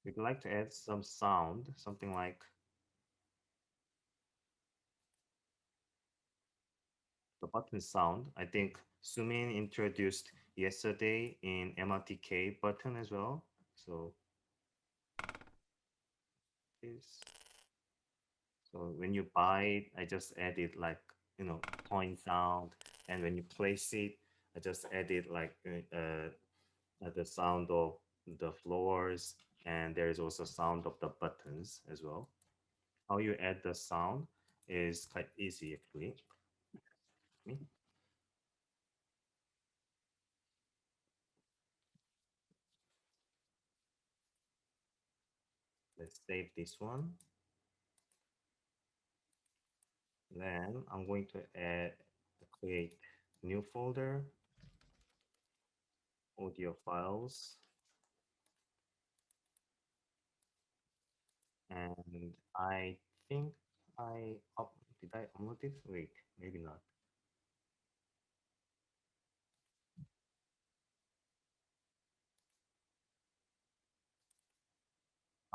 We'd like to add some sound, something like the button sound. I think Sumin introduced yesterday in MRTK button as well. So this. So when you buy it, I just added like, coin sound. And when you place it, I just added like the sound of the floors. And there is also sound of the buttons as well. How you add the sound is quite easy actually. Let's save this one. Then I'm going to create new folder, audio files, and I think did I upload it? Wait, maybe not.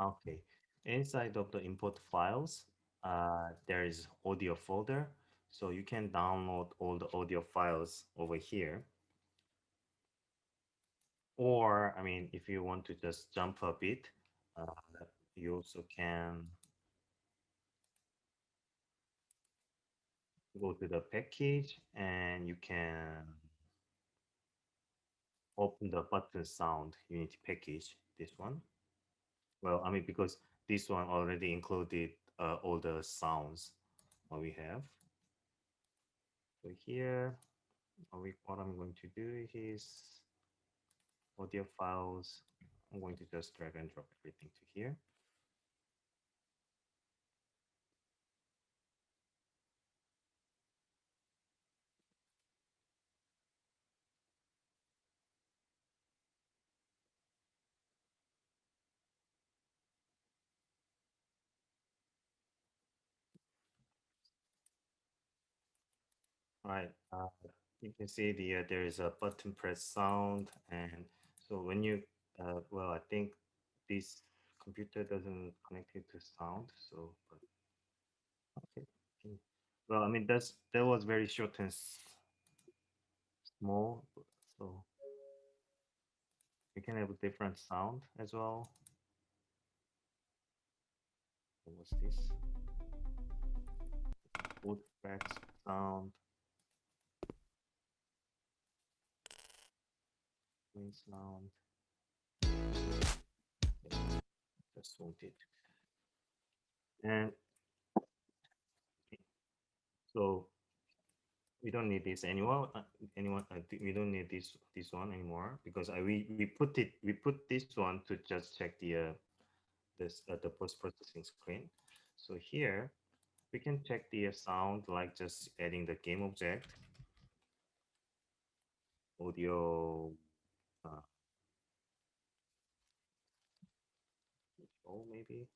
Okay. Inside of the import files, there is audio folder. So you can download all the audio files over here. Or, I mean, if you want to just jump a bit, uh, you also can go to the package and you can open the button sound Unity package, this one. Well, I mean, because this one already included all the sounds we have. So here, what I'm going to do is audio files. I'm going to just drag and drop everything to here. Right. You can see there is a button press sound, and so when you well, I think this computer doesn't connect it to sound, so but okay. Well, I mean that was very short and small, so you can have a different sound as well. What was this? Wood cracks sound, wind sound. Okay, just wanted. And so we don't need this anymore. We don't need this one anymore because we put this one to just check the post processing screen. So here we can check the sound like just adding the game object, audio, uh, control maybe.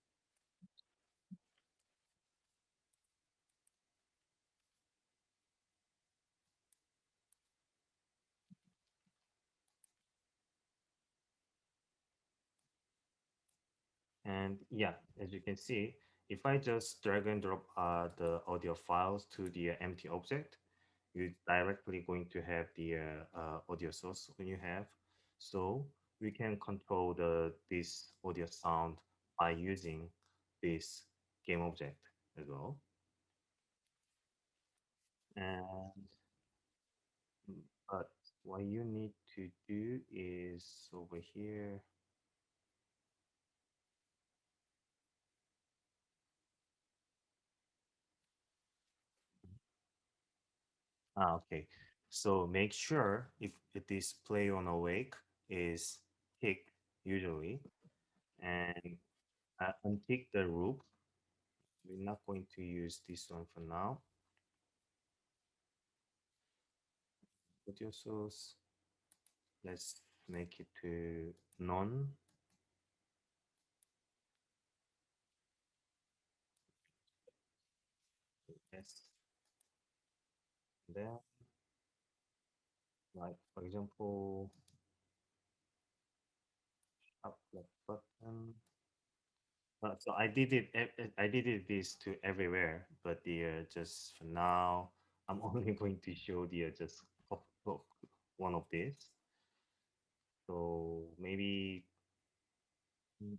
And yeah, as you can see, if I just drag and drop the audio files to the empty object, you're directly going to have the audio source when you have. So we can control this audio sound by using this game object as well. And but what you need to do is over here. Okay. So make sure if this play on awake is ticked usually, and untick the roof. We're not going to use this one for now. Audio source. Let's make it to none. Yes. Then, like for example, up the button. So I did it. I did it this to everywhere, but the just for now, I'm only going to show the just of one of these. So maybe mm,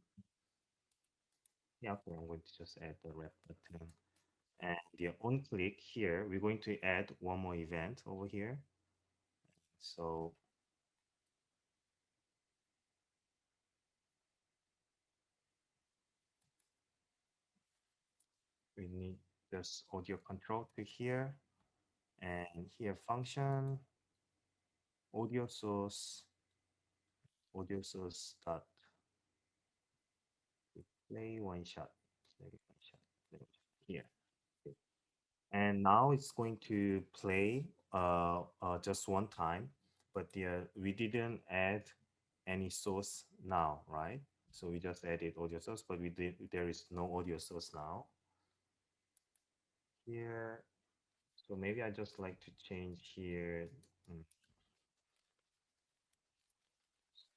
yeah, okay, I'm going to just add the red button and the on click here. We're going to add one more event over here. So we need this audio control to here and here function audio source dot play one shot play one shot play one shot here. Okay. And now it's going to play just one time, but we didn't add any source now, right? So we just added audio source, but there is no audio source now here. So maybe I just like to change here mm,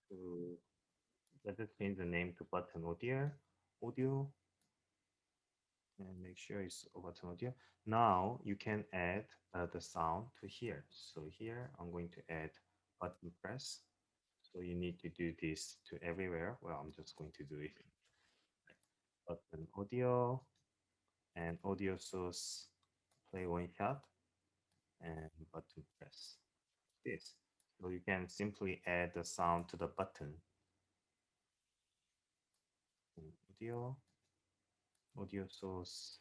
to let's just change the name to button audio and make sure it's button audio. Now you can add the sound to here. So here I'm going to add button press. So you need to do this to everywhere. Well, I'm just going to do it. Button audio and audio source play one shot and button press. This. So you can simply add the sound to the button. Audio, audio source.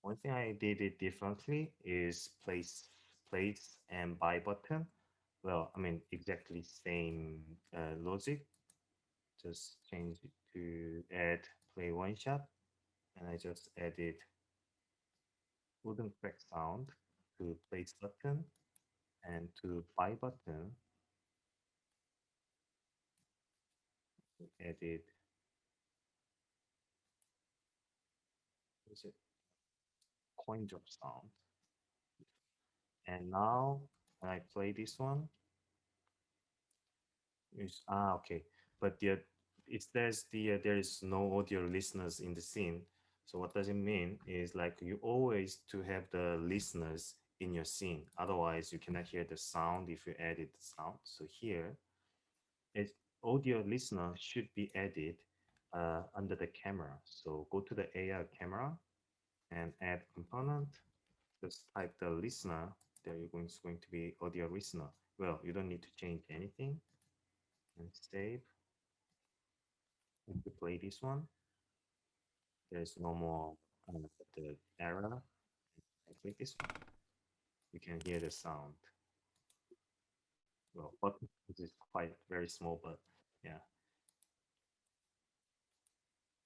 One thing I did it differently is place and buy button. Well, I mean exactly same logic. Just change it to add play one shot, and I just added wooden crack sound to place button and to buy button. Added is it coin drop sound, and now when I play this one, is okay. But it says there is no audio listeners in the scene. So what does it mean? Is like you always to have the listeners in your scene. Otherwise, you cannot hear the sound if you added the sound. So here, it audio listener should be added under the camera. So go to the AI camera and add component. Just type the listener. There you're going to be audio listener. Well, you don't need to change anything and save. If you play this one, there's no more the error. I click this one, you can hear the sound. Well, but this is quite very small, but yeah.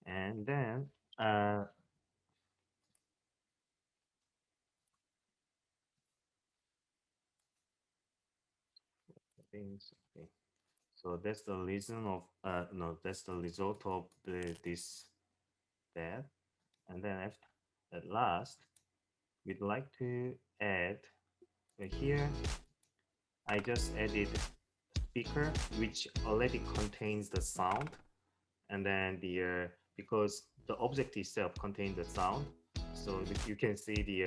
And then things. Okay. So that's the reason of no, that's the result of this that. And then at last, we'd like to add here. I just added speaker, which already contains the sound, and then because the object itself contains the sound, so you can see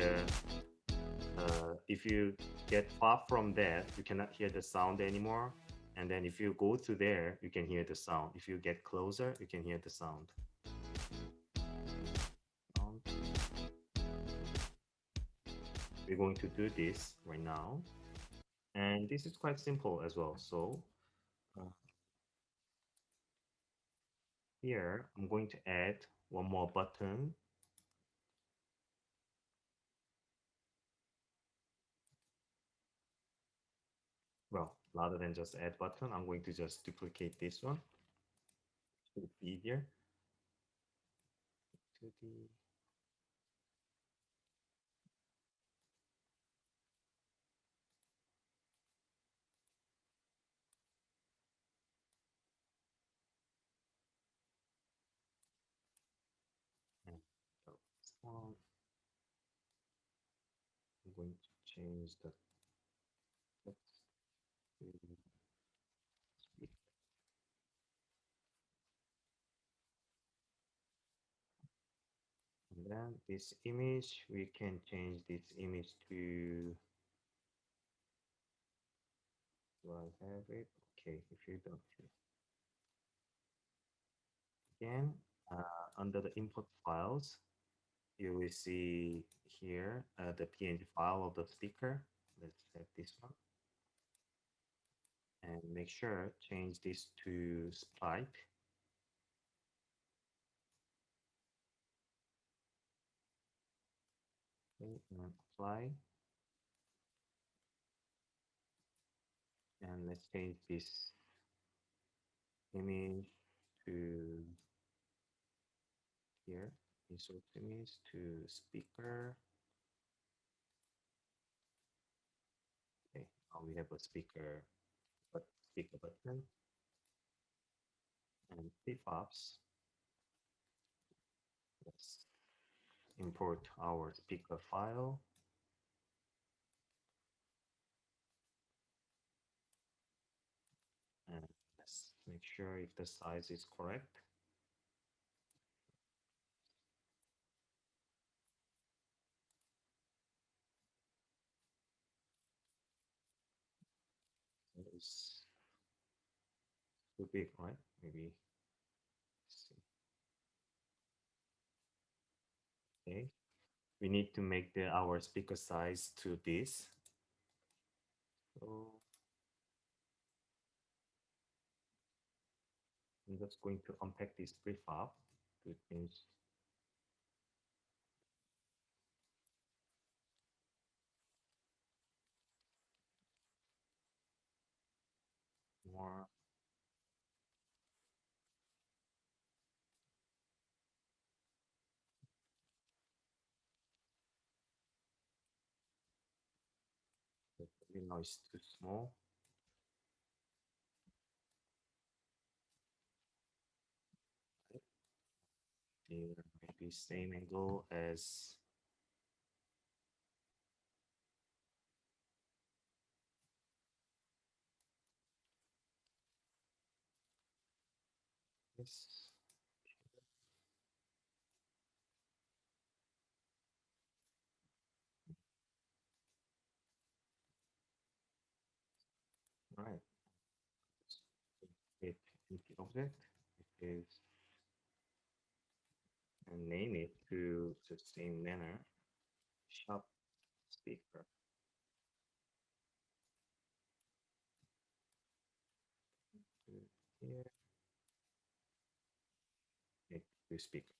if you get far from that, you cannot hear the sound anymore. And then if you go to there, you can hear the sound. If you get closer, you can hear the sound. We're going to do this right now. And this is quite simple as well. So uh, here, I'm going to add one more button. Well, rather than just add button, I'm going to just duplicate this one. It would be easier. To the and so this one, I'm going to change the text to then this image, we can change this image to, do I have it? Okay, if you don't, again, under the input files, you will see here the PNG file of the speaker. Let's have this one. And make sure change this to sprite. Okay, and apply. And let's change this image to here. Insert image to speaker. Okay, now we have a speaker, but speaker button and flip-flops. Let's import our speaker file. And let's make sure if the size is correct. It's too big, right? Maybe. See. Okay. We need to make our speaker size to this. So I'm just going to unpack this prefab to change more. But you know, it's too small. Here, maybe same angle as this. Right. It empty object. It is and name it to the same manner. Shop speaker. Here, it to speaker.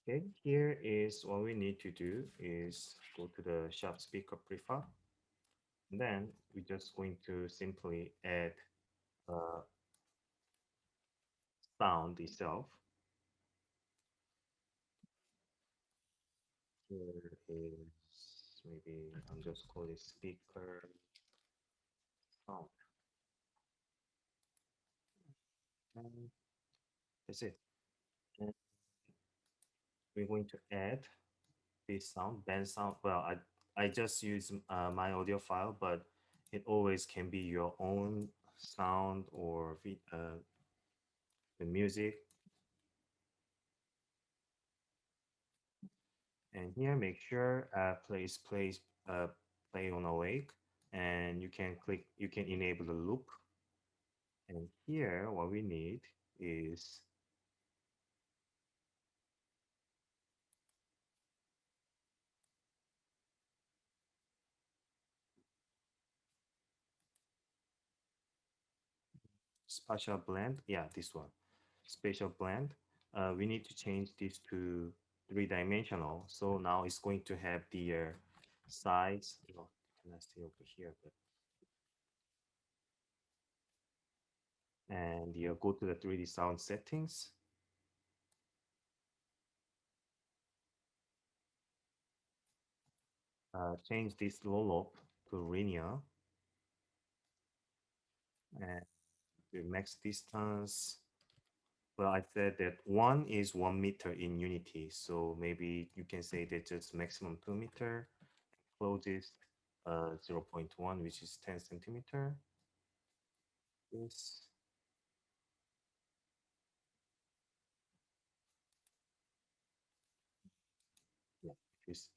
Okay, here is what we need to do is go to the shop speaker prefab. Then we're just going to simply add sound itself. Here is maybe I'm just call it speaker sound. And that's it. And we're going to add this sound, band sound. Well, I just use my audio file, but it always can be your own sound or the music. And here, make sure play on awake, and you can enable the loop. And here, what we need is spatial blend. Yeah, this one, spatial blend. We need to change this to three-dimensional. So now it's going to have the size. Oh, can I stay over here? But and you go to the 3D sound settings. Change this low loop to linear and the max distance. Well, I said that one is 1 meter in unity, so maybe you can say that just maximum 2 meter. Closest 0.1, which is 10 centimeter. This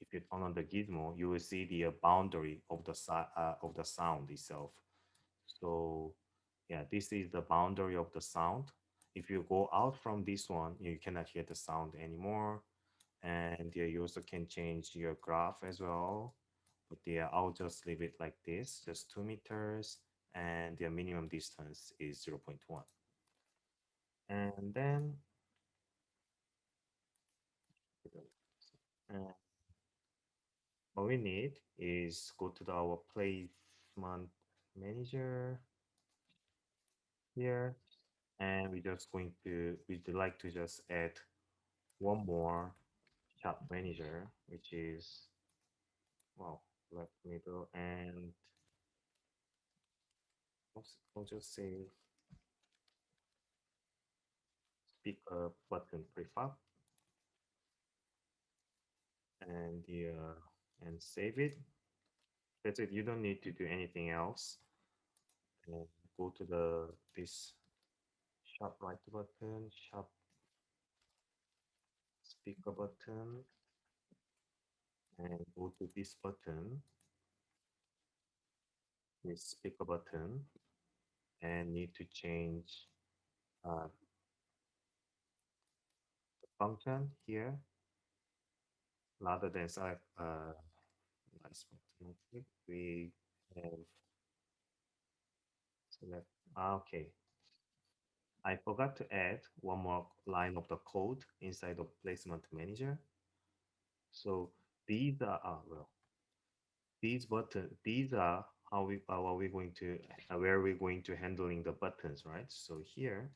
if you turn on the gizmo, you will see the boundary of the of the sound itself. So yeah, this is the boundary of the sound. If you go out from this one, you cannot hear the sound anymore. And yeah, you also can change your graph as well. But yeah, I'll just leave it like this, just 2 meters, and the minimum distance is 0.1. And then uh, what we need is go to our placement manager here, and we'd like to just add one more shop manager, which is, well, left middle, and I'll just say speaker button prefab, and and save it. That's it. You don't need to do anything else. And go to this shop right button, shop speaker button, and go to this button, this speaker button, and need to change uh, the function here rather than select nice button click. We have select. Okay, I forgot to add one more line of the code inside the placement manager. So these are well, these are how we what we're going to where we're going to handling the buttons, right? So here,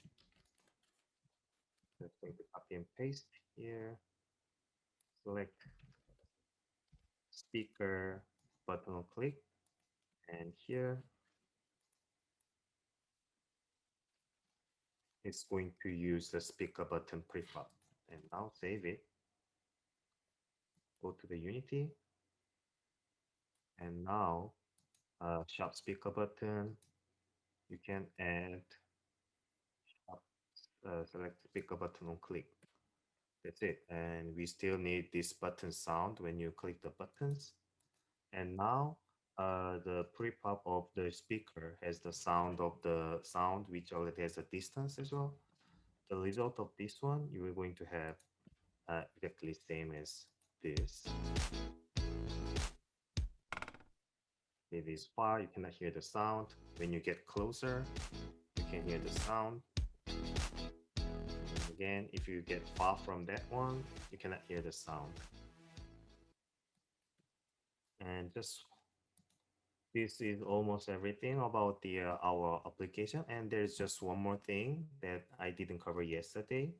let's going to copy and paste here, select speaker button on click, and here it's going to use the speaker button prefab. And now save it, go to the Unity, and now sharp speaker button, you can add sharp, select speaker button on click. That's it. And we still need this button sound when you click the buttons. And now the prefab of the speaker has the sound of the sound, which already has a distance as well. The result of this one, you are going to have exactly same as this. It is far, you cannot hear the sound. When you get closer, you can hear the sound. Again, if you get far from that one, you cannot hear the sound. And just this is almost everything about the our application. And there's just one more thing that I didn't cover yesterday.